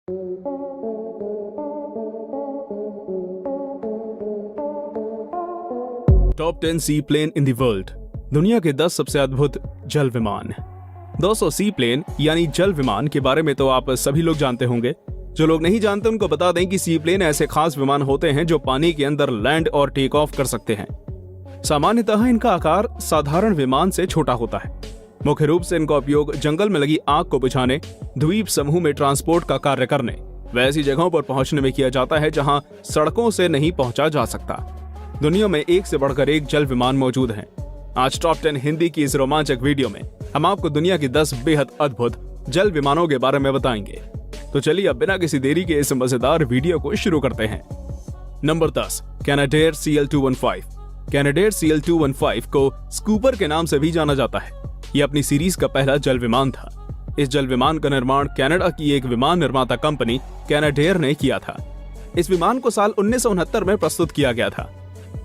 Top 10 seaplane in the world. दुनिया के 10 सबसे अद्भुत जल विमान। दोस्तों, सी प्लेन यानी जल विमान के बारे में तो आप सभी लोग जानते होंगे। जो लोग नहीं जानते उनको बता दें कि सी प्लेन ऐसे खास विमान होते हैं जो पानी के अंदर लैंड और टेक ऑफ कर सकते हैं। सामान्यतः इनका आकार साधारण विमान से छोटा होता है। मुख्य रूप से इनका उपयोग जंगल में लगी आग को बुझाने, द्वीप समूह में ट्रांसपोर्ट का कार्य करने, वैसी जगहों पर पहुंचने में किया जाता है जहां सड़कों से नहीं पहुंचा जा सकता। दुनिया में एक से बढ़कर एक जल विमान मौजूद हैं। आज टॉप 10 हिंदी की इस रोमांचक वीडियो में हम आपको दुनिया की 10 बेहद अद्भुत जल विमानों के बारे में बताएंगे। तो चलिए अब बिना किसी देरी के इस मजेदार वीडियो को शुरू करते हैं। Number 10, कैनाडेयर CL-215। कैनाडेयर CL-215 को स्कूपर के नाम से भी जाना जाता है। यह अपनी सीरीज का पहला जल विमान था। इस जल विमान का निर्माण कनाडा की एक विमान निर्माता कंपनी कैनाडेयर ने किया था। इस विमान को साल 1969 में प्रस्तुत किया गया था।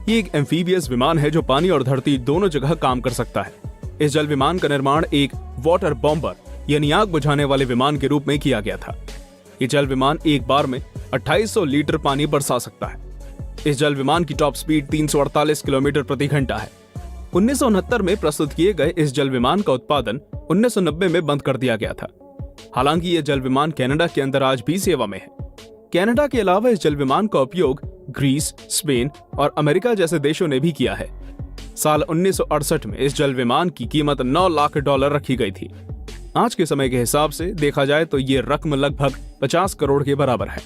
ये एक एम्फीबियस विमान है जो पानी और धरती दोनों जगह काम कर सकता है। इस जल विमान का निर्माण एक वाटर बॉम्बर यानी आग बुझाने वाले विमान के रूप में किया गया था। ये जल विमान एक बार में 2800 लीटर पानी बरसा सकता है। इस जल विमान की टॉप स्पीड 348 किलोमीटर प्रति घंटा है। 1969 में प्रस्तुत किए गए इस जल विमान का उत्पादन 1990 में बंद कर दिया गया था। हालांकि यह जल विमान कनाडा के अंदर आज भी सेवा में है। कनाडा के अलावा इस जल विमान का उपयोग ग्रीस, स्पेन और अमेरिका जैसे देशों ने भी किया है। साल 1968 में इस जल विमान की कीमत $9 लाख रखी गई थी। आज के समय के हिसाब से देखा जाए तो ये रकम लगभग 50 करोड़ के बराबर है।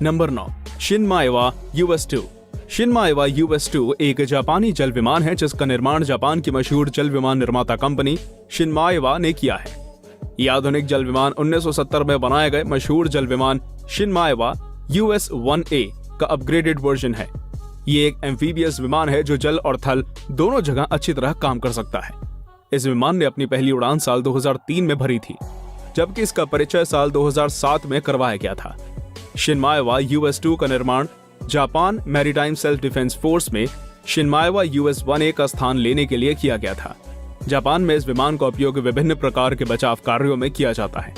Number 9, शिनमाएवा US-2। शिनमाएवा US-2 एक जापानी जल विमान है जिसका निर्माण जापान की मशहूर जल विमान निर्माता कंपनी शिनमाएवा ने किया है। यह आधुनिक जल विमान 1970 में बनाए गए मशहूर जल विमान शिनमाएवा US-1A का अपग्रेडेड वर्जन है। ये एक एम्फीबियस विमान है जो जल और थल दोनों जगह अच्छी तरह काम कर सकता है। इस विमान ने अपनी पहली उड़ान साल 2003 में भरी थी, जबकि इसका परिचय साल 2007 में करवाया गया था। शिनमाएवा US-2 का निर्माण Japan maritime self defence force में शिनमाएवा US-1A का स्थान लेने के लिए किया गया था। जापान में इस विमान का उपयोग विभिन्न प्रकार के बचाव कार्यों में किया जाता है।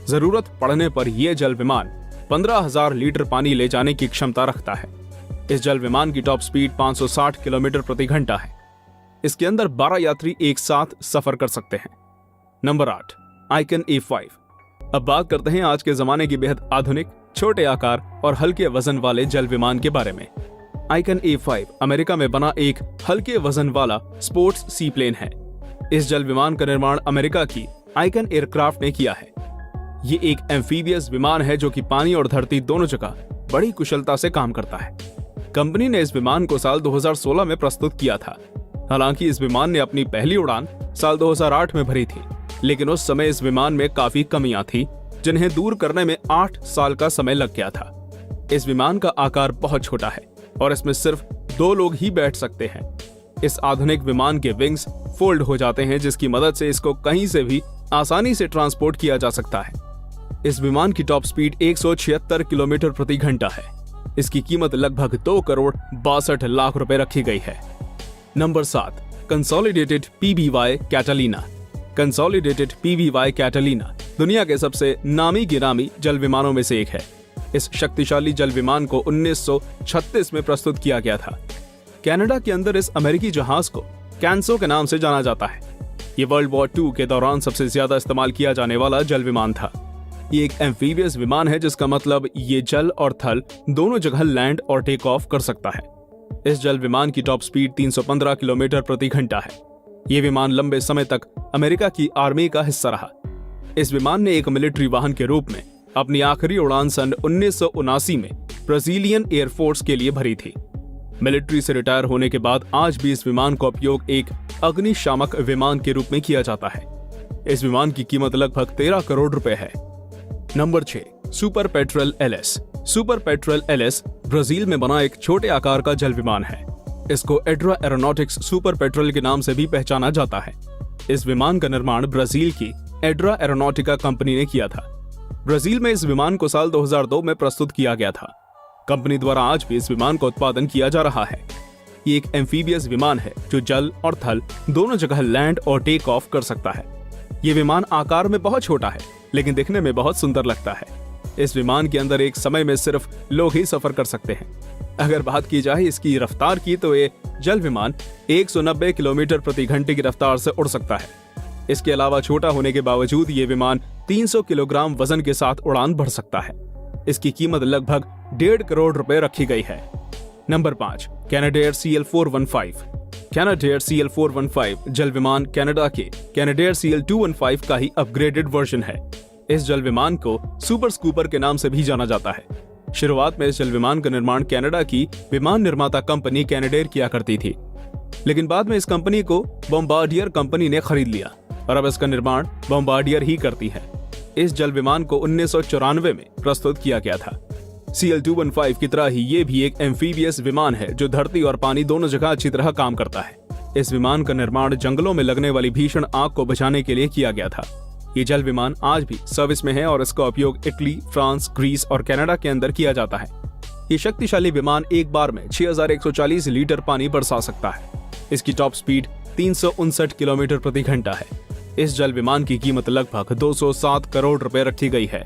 जरूरत पड़ने पर यह जल विमान 15,000 लीटर पानी ले जाने की क्षमता रखता है। इस जल विमान की टॉप स्पीड 560 किलोमीटर प्रति घंटा है। इसके अंदर 12 यात्री एक साथ सफर कर सकते हैं। Number 8, icon A5। अब बात करते हैं आज के जमाने की बेहद आधुनिक, छोटे आकार और हल्के वजन वाले जल विमान के बारे में। आइकन A5 अमेरिका में बना एक हल्के वजन वाला स्पोर्ट्स सी प्लेन है। इस जल विमान का निर्माण अमेरिका की आइकन एयरक्राफ्ट ने किया है। ये एक एम्फीबियस विमान है जो कि पानी और धरती दोनों जगह बड़ी कुशलता से काम करता है। कंपनी ने इस विमान को साल 2016 में प्रस्तुत किया था। हालांकि इस विमान ने अपनी पहली उड़ान साल 2008 में भरी थी, लेकिन उस समय इस विमान में काफी कमियां थी जिन्हें दूर करने में 8 साल का समय लग गया था। इस विमान का आकार बहुत छोटा है और इसमें सिर्फ 2 लोग ही बैठ सकते हैं। इस आधुनिक विमान के विंग्स फोल्ड हो जाते हैं जिसकी मदद से इसको कहीं से भी आसानी से ट्रांसपोर्ट किया जा सकता है। इस विमान की टॉप स्पीड 176 किलोमीटर प्रति घंटा है। इसकी कीमत लगभग 2 करोड़ 62 लाख रुपए रखी गई है। Number 7, consolidated PBY Catalina. Consolidated PBY Catalina दुनिया के सबसे नामी गिरामी जल विमानों में से एक है। इस शक्तिशाली जल विमान को 1936 में प्रस्तुत किया गया था। कनाडा के अंदर इस अमेरिकी जहाज को कैंसो के नाम से जाना जाता है। ये वर्ल्ड वॉर 2 के दौरान सबसे ज्यादा इस्तेमाल किया जाने वाला जल विमान था। ये एक एम्फीबियस विमान है जिसका मतलब ये जल और थल दोनों जगह लैंड और टेक ऑफ कर सकता है। इस जल विमान की टॉप स्पीड 315 किलोमीटर प्रति घंटा है। ये विमान लंबे समय तक अमेरिका की आर्मी का हिस्सा रहा। इस विमान ने एक मिलिट्री वाहन के रूप में अपनी आखिरी उड़ान सन 1979 में ब्राजीलियन एयरफोर्स के लिए भरी थी। मिलिट्री से रिटायर होने के बाद आज भी इस विमान का उपयोग एक अग्निशामक विमान के रूप में किया जाता है। इस विमान की कीमत लगभग 13 करोड़ रुपए है। Number 6, super petrol LS। Super petrol LS Brazil में बना एक छोटे आकार का जल विमान है। इसको एड्रा एरोनॉटिक्स सुपर पेट्रोल के नाम से भी पहचाना जाता है। इस विमान का निर्माण ब्राजील की एड्रा एरोनॉटिका कंपनी ने किया था। ब्राजील में इस विमान को साल 2002 में प्रस्तुत किया गया था। कंपनी द्वारा आज भी इस विमान का उत्पादन किया जा रहा है। ये एक एम्फीबियस विमान है जो जल और थल दोनों जगह लैंड और टेक ऑफ कर सकता है। ये विमान आकार में बहुत छोटा है लेकिन दिखने में बहुत सुंदर लगता है। इस विमान के अंदर एक समय में सिर्फ लोग ही सफर कर सकते हैं। अगर बात की जाए इसकी रफ्तार की तो ये जल विमान 190 किलोमीटर प्रति घंटे की रफ्तार से उड़ सकता है। इसके अलावा छोटा होने के बावजूद ये विमान 300 किलोग्राम वजन के साथ उड़ान भर सकता है। इसकी कीमत लगभग 1.5 करोड़ रुपए रखी गई है। Number 5, कैनेडेयर CL-415। कैनेडेयर CL-415 जल विमान कनाडा के कैनेडेयर CL-215 का ही अपग्रेडेड वर्जन है। इस जल विमान को सुपर स्कूपर के नाम से भी जाना जाता है। शुरुआत में इस जल विमान का निर्माण कनाडा की विमान निर्माता कंपनी कैनेडेयर किया करती थी, लेकिन बाद में इस कंपनी को बॉम्बार्डियर कंपनी ने खरीद लिया और अब इसका निर्माण बॉम्बार्डियर ही करती है। इस जल विमान को 1994 में प्रस्तुत किया गया था। CL-215 की तरह ही ये भी एक एम्फीबियस विमान है जो धरती और पानी दोनों जगह अच्छी तरह काम करता है। इस विमान का निर्माण जंगलों में लगने वाली भीषण आग को बचाने के लिए किया गया था। ये जल विमान आज भी सर्विस में है और इसका उपयोग इटली, फ्रांस, ग्रीस और कनाडा के अंदर किया जाता है। ये शक्तिशाली विमान एक बार में 6140 लीटर पानी बरसा सकता है। इसकी टॉप स्पीड 359 किलोमीटर प्रति घंटा है। इस जल विमान की कीमत लगभग 207 करोड़ रुपए रखी गई है।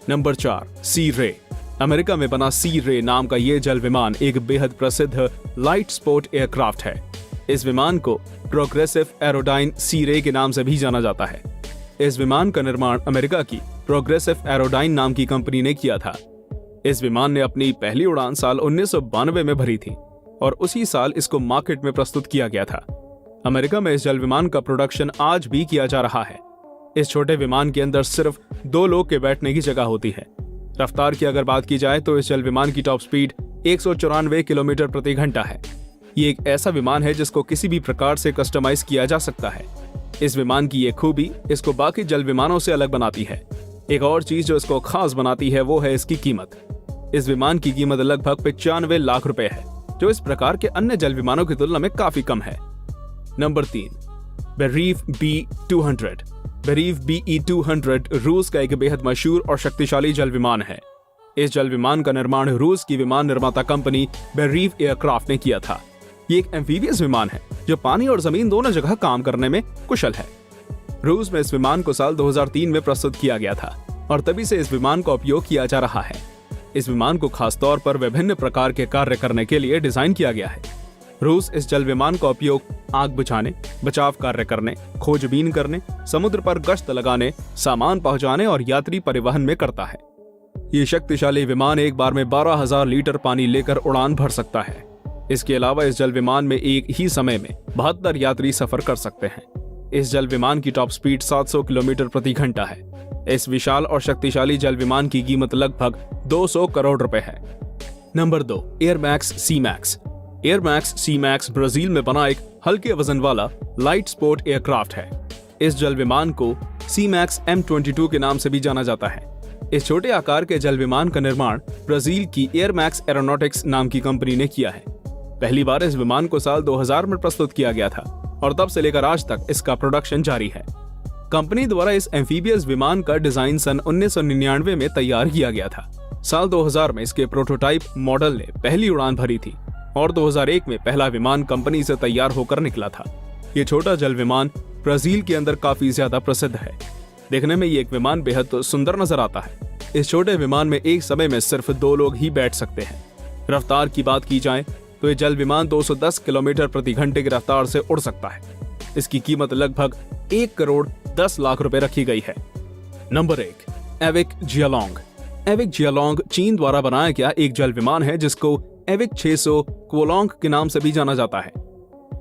नंबर 4, सी रे। अमेरिका में बना सी रे नाम का ये जल विमान एक बेहद प्रसिद्ध लाइट स्पोर्ट एयरक्राफ्ट है। इस विमान को प्रोग्रेसिव एरोडाइन सी रे के नाम से भी जाना जाता है। इस विमान का निर्माण अमेरिका की प्रोग्रेसिव एरोडाइन नाम की कंपनी ने किया था। इस विमान ने अपनी पहली उड़ान साल 1992 में भरी थी और उसी साल इसको मार्केट में प्रस्तुत किया गया था। अमेरिका में इस जल विमान का प्रोडक्शन आज भी किया जा रहा है। इस छोटे विमान के अंदर सिर्फ 2 लोग के बैठने की जगह होती है। रफ्तार की अगर बात की जाए तो इस जल विमान की टॉप स्पीड 194 किलोमीटर प्रति घंटा है। ये एक ऐसा विमान है जिसको किसी भी प्रकार से कस्टमाइज किया जा सकता है। इस विमान की ये खूबी इसको बाकी जल विमानों से अलग बनाती है। एक और चीज जो इसको खास बनाती है वो है इसकी कीमत। इस विमान की कीमत लगभग 95 लाख रुपए है, जो इस प्रकार के अन्य जल विमानों की तुलना में काफी कम है। Number 3, बेरीव B-200। बेरीव BE-200 रूस का एक बेहद मशहूर और शक्तिशाली जल विमान है। इस जल विमान का निर्माण रूस की विमान निर्माता कंपनी बेरीव एयरक्राफ्ट ने किया था। ये एक एम्फीबियस विमान है जो पानी और जमीन दोनों जगह काम करने में कुशल है। रूस में इस विमान को साल 2003 में प्रस्तुत किया गया था और तभी से इस विमान का उपयोग किया जा रहा है। इस विमान को खास तौर पर विभिन्न प्रकार के कार्य करने के लिए डिजाइन किया गया है। रूस इस जल विमान का उपयोग आग बुझाने, बचाव कार्य करने, खोजबीन करने, समुद्र पर गश्त लगाने, सामान पहुंचाने और यात्री परिवहन में करता है। ये शक्तिशाली विमान एक बार में 12,000 लीटर पानी लेकर उड़ान भर सकता है। इसके अलावा इस जल विमान में एक ही समय में 72 यात्री सफर कर सकते हैं। इस जल विमान की टॉप स्पीड 700 किलोमीटर प्रति घंटा है। इस विशाल और शक्तिशाली जल विमान की कीमत लगभग 200 करोड़ रुपए है। Number 2, Air Max C Max. Air Max C Max Brazil में बना एक हल्के वजन वाला लाइट स्पोर्ट एयरक्राफ्ट है। इस जल विमान को सी-मैक्स M22 के नाम से भी जाना जाता है। इस छोटे आकार के जल विमान का निर्माण ब्राजील की एयरमैक्स एरोनॉटिक्स नाम की कंपनी ने किया है। पहली बार इस विमान को साल 2000 में प्रस्तुत किया गया था और तब से लेकर आज तक इसका प्रोडक्शन जारी है। कंपनी द्वारा इस एम्फीबियस विमान का डिजाइन सन 1999 में तैयार किया गया था। साल 2000 में इसके प्रोटोटाइप मॉडल ने पहली उड़ान भरी थी और 2001 में पहला विमान कंपनी से तैयार होकर निकला था। ये छोटा जल विमान ब्राजील के अंदर काफी ज्यादा प्रसिद्ध है। देखने में ये एक विमान बेहद सुंदर नजर आता है। इस छोटे विमान में एक समय में सिर्फ 2 लोग ही बैठ सकते हैं। रफ्तार की बात की जाए तो ये जल विमान 210 किलोमीटर प्रति घंटे की रफ्तार से उड़ सकता है। इसकी कीमत लगभग 1 करोड़ 10 लाख रुपए रखी गई है। नंबर 1, एविक जियालोंग। एविक जियालोंग चीन द्वारा बनाया गया एक जल विमान है जिसको एविक 600 क्वोलोंग के नाम से भी जाना जाता है।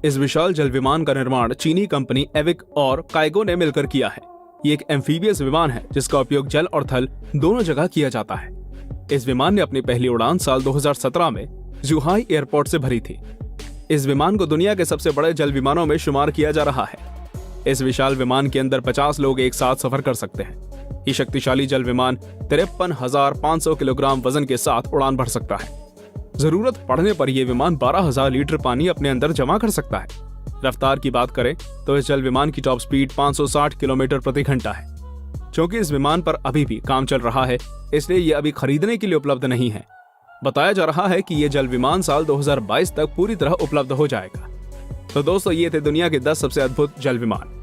इस विशाल जल विमान का निर्माण चीनी कंपनी एविक और काइगो ने मिलकर किया है। ये एक एम्फीबियस विमान है जिसका उपयोग जल और थल दोनों जगह किया जाता है। इस विमान ने अपनी पहली उड़ान साल 2017 में जुहाई एयरपोर्ट से भरी थी। इस विमान को दुनिया के सबसे बड़े जल विमानों में शुमार किया जा रहा है। इस विशाल विमान के अंदर 50 लोग एक साथ सफर कर सकते हैं। ये शक्तिशाली जल विमान 53,500 किलोग्राम वजन के साथ उड़ान भर सकता है। जरूरत पड़ने पर यह विमान 12,000 लीटर पानी अपने अंदर जमा कर सकता है। रफ्तार की बात करें तो इस जल विमान की टॉप स्पीड 560 किलोमीटर प्रति घंटा है। क्योंकि इस विमान पर अभी भी काम चल रहा है, इसलिए यह अभी खरीदने के लिए उपलब्ध नहीं है। बताया जा रहा है कि यह जल विमान साल 2022 तक पूरी तरह उपलब्ध हो जाएगा। तो दोस्तों, ये थे दुनिया के 10 सबसे अद्भुत जल विमान।